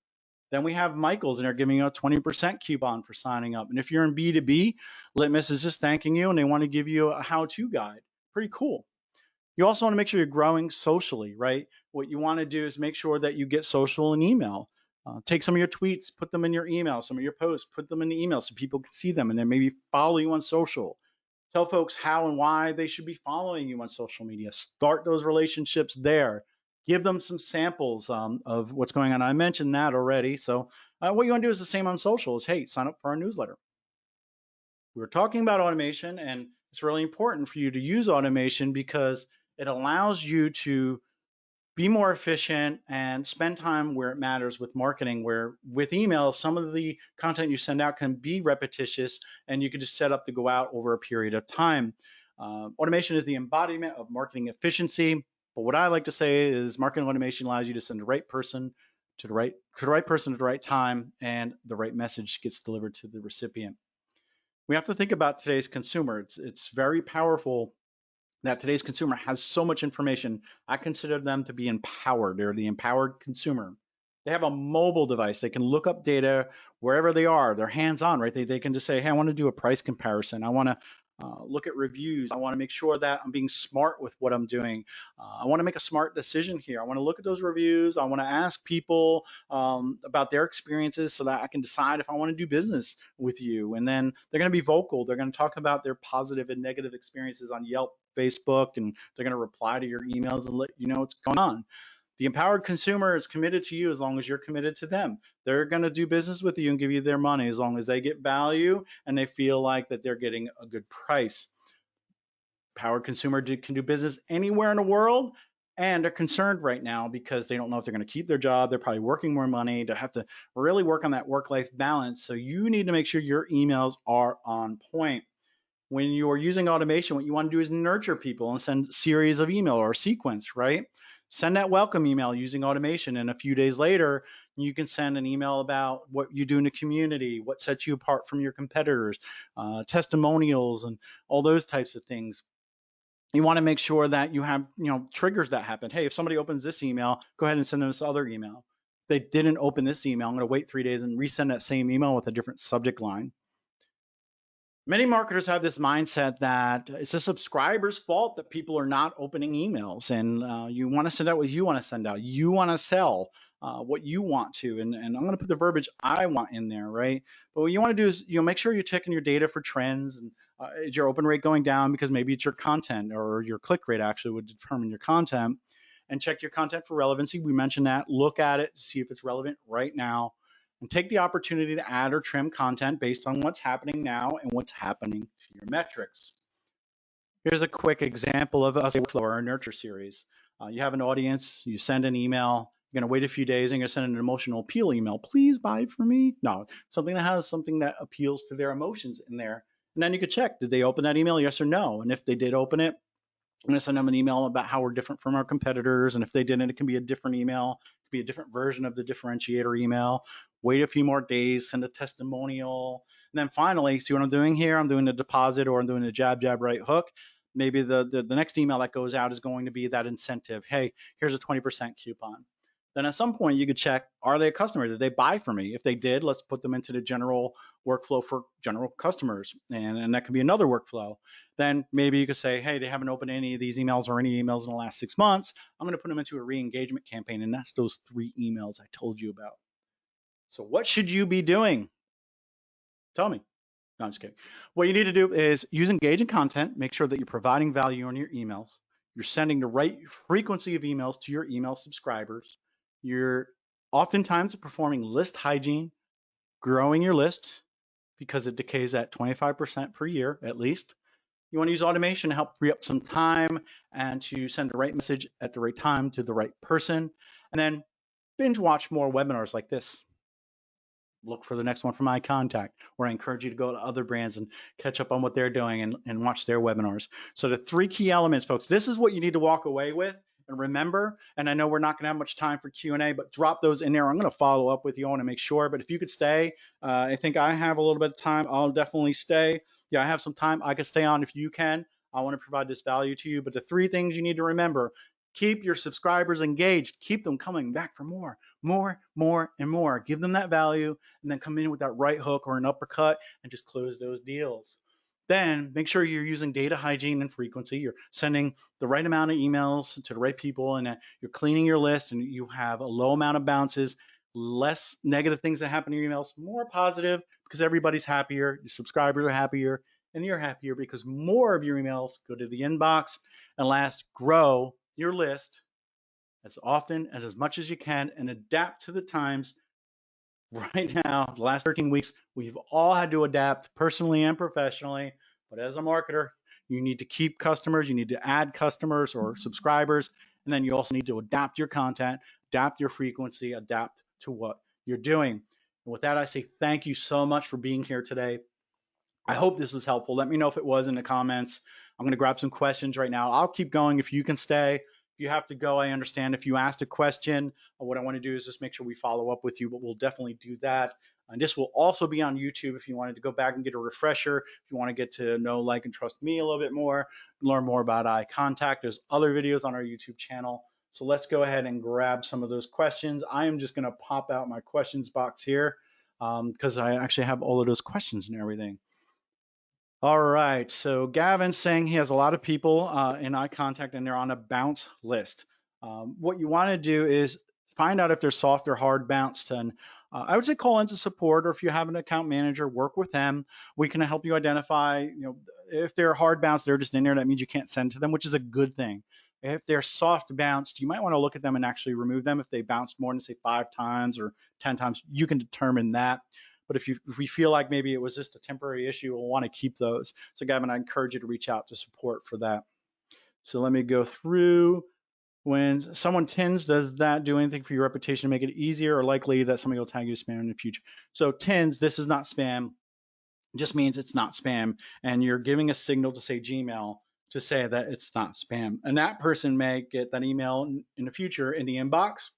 Then we have Michael's, and they're giving you a 20% coupon for signing up. And if you're in B2B, Litmus is just thanking you, and they want to give you a how-to guide. Pretty cool. You also want to make sure you're growing socially, right? What you want to do is make sure that you get social in email. Take some of your tweets, put them in your email, some of your posts, put them in the email so people can see them and then maybe follow you on social. Tell folks how and why they should be following you on social media. Start those relationships there. Give them some samples of what's going on. I mentioned that already. So what you want to do is the same on social is, hey, sign up for our newsletter. We were talking about automation, and it's really important for you to use automation because it allows you to be more efficient and spend time where it matters with marketing, where with email, some of the content you send out can be repetitious and you can just set up to go out over a period of time. Automation is the embodiment of marketing efficiency. But what I like to say is marketing automation allows you to send the right person to the right person at the right time, and the right message gets delivered to the recipient. We have to think about today's consumer. It's very powerful that today's consumer has so much information. I consider them to be empowered. They're the empowered consumer. They have a mobile device. They can look up data wherever they are. They're hands-on, right? They can just say, hey, I want to do a price comparison. I want to look at reviews. I want to make sure that I'm being smart with what I'm doing. I want to make a smart decision here. I want to look at those reviews. I want to ask people about their experiences so that I can decide if I want to do business with you. And then they're going to be vocal. They're going to talk about their positive and negative experiences on Yelp, Facebook, and they're going to reply to your emails and let you know what's going on. The empowered consumer is committed to you as long as you're committed to them. They're going to do business with you and give you their money as long as they get value and they feel like that they're getting a good price. Empowered consumer can do business anywhere in the world, and they're concerned right now because they don't know if they're going to keep their job. They're probably working more money. They have to really work on that work-life balance. So you need to make sure your emails are on point. When you're using automation, what you want to do is nurture people and send a series of email or a sequence, right? Send that welcome email using automation, and a few days later, you can send an email about what you do in the community, what sets you apart from your competitors, testimonials, and all those types of things. You want to make sure that you have, triggers that happen. Hey, if somebody opens this email, go ahead and send them this other email. If they didn't open this email, I'm going to wait 3 days and resend that same email with a different subject line. Many marketers have this mindset that it's a subscriber's fault that people are not opening emails, and you want to send out what you want to send out. You want to sell what you want to, and I'm going to put the verbiage I want in there, right? But what you want to do is make sure you're checking your data for trends, and is your open rate going down because maybe it's your content, or your click rate actually would determine your content, and check your content for relevancy. We mentioned that. Look at it, see if it's relevant right now, and take the opportunity to add or trim content based on what's happening now and what's happening to your metrics. Here's a quick example of a workflow or a nurture series. You have an audience, you send an email, you're going to wait a few days and you're going to send an emotional appeal email. Please buy from me. No, something that has something that appeals to their emotions in there. And then you could check, did they open that email, yes or no? And if they did open it, I'm going to send them an email about how we're different from our competitors. And if they didn't, it can be a different email. It could be a different version of the differentiator email. Wait a few more days, send a testimonial. And then finally, see what I'm doing here? I'm doing the deposit, or I'm doing the jab, jab, right hook. Maybe the next email that goes out is going to be that incentive. Hey, here's a 20% coupon. Then at some point you could check, are they a customer? Did they buy from me? If they did, let's put them into the general workflow for general customers. And that could be another workflow. Then maybe you could say, hey, they haven't opened any of these emails or any emails in the last 6 months. I'm going to put them into a re-engagement campaign. And that's those 3 emails I told you about. So what should you be doing? Tell me. No, I'm just kidding. What you need to do is use engaging content. Make sure that you're providing value on your emails. You're sending the right frequency of emails to your email subscribers. You're oftentimes performing list hygiene, growing your list because it decays at 25% per year at least. You want to use automation to help free up some time and to send the right message at the right time to the right person. And then binge watch more webinars like this. Look for the next one from iContact, where I encourage you to go to other brands and catch up on what they're doing and watch their webinars. So the 3 key elements, folks, this is what you need to walk away with and remember. And I know we're not going to have much time for Q&A, but drop those in there. I'm going to follow up with you. I want to make sure, but if you could stay, I think I have a little bit of time. I'll definitely stay. Yeah, I have some time. I could stay on if you can. I want to provide this value to you, but the 3 things you need to remember: keep your subscribers engaged, keep them coming back for more, and more. Give them that value, and then come in with that right hook or an uppercut and just close those deals. Then make sure you're using data hygiene and frequency. You're sending the right amount of emails to the right people, and you're cleaning your list, and you have a low amount of bounces, less negative things that happen in your emails, more positive, because everybody's happier, your subscribers are happier, and you're happier because more of your emails go to the inbox. And last, grow your list as often and as much as you can and adapt to the times. Right now, the last 13 weeks, we've all had to adapt personally and professionally. But as a marketer, You need to keep customers, you need to add customers or subscribers, and then you also need to adapt your content, adapt your frequency, adapt to what you're doing. And with that, I say thank you so much for being here today. I hope this was helpful. Let me know if it was in the comments. I'm going to grab some questions right now. I'll keep going if you can stay. If you have to go, I understand. If you asked a question, what I want to do is just make sure we follow up with you, but we'll definitely do that. And this will also be on YouTube if you wanted to go back and get a refresher. If you want to get to know, like, and trust me a little bit more, learn more about eye contact. There's other videos on our YouTube channel. So let's go ahead and grab some of those questions. I am just going to pop out my questions box here because I actually have all of those questions and everything. All right, so Gavin's saying he has a lot of people in eye contact and they're on a bounce list. What you want to do is find out if they're soft or hard bounced. And I would say call into support, or if you have an account manager, work with them. We can help you identify, if they're hard bounced, they're just in there. That means you can't send to them, which is a good thing. If they're soft bounced, you might want to look at them and actually remove them. If they bounced more than, say, 5 times or 10 times, you can determine that. But if we feel like maybe it was just a temporary issue, we'll want to keep those. So Gavin, I encourage you to reach out to support for that. So let me go through. When someone tins, does that do anything for your reputation to make it easier or likely that somebody will tag you spam in the future? So tins, this is not spam. It just means it's not spam. And you're giving a signal to, say, Gmail to say that it's not spam. And that person may get that email in the future in the inbox,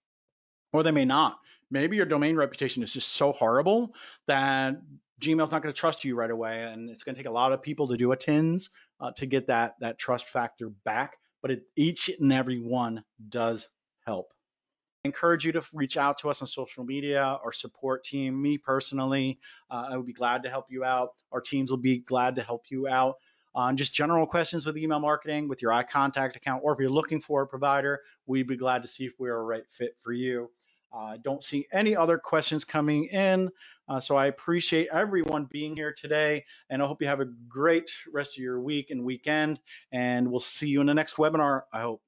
or they may not. Maybe your domain reputation is just so horrible that Gmail's not going to trust you right away, and it's going to take a lot of people to do a TINS to get that trust factor back. But each and every one does help. I encourage you to reach out to us on social media, our support team. Me personally, I would be glad to help you out. Our teams will be glad to help you out on just general questions with email marketing, with your eye contact account, or if you're looking for a provider, we'd be glad to see if we're a right fit for you. I don't see any other questions coming in, so I appreciate everyone being here today, and I hope you have a great rest of your week and weekend, and we'll see you in the next webinar, I hope.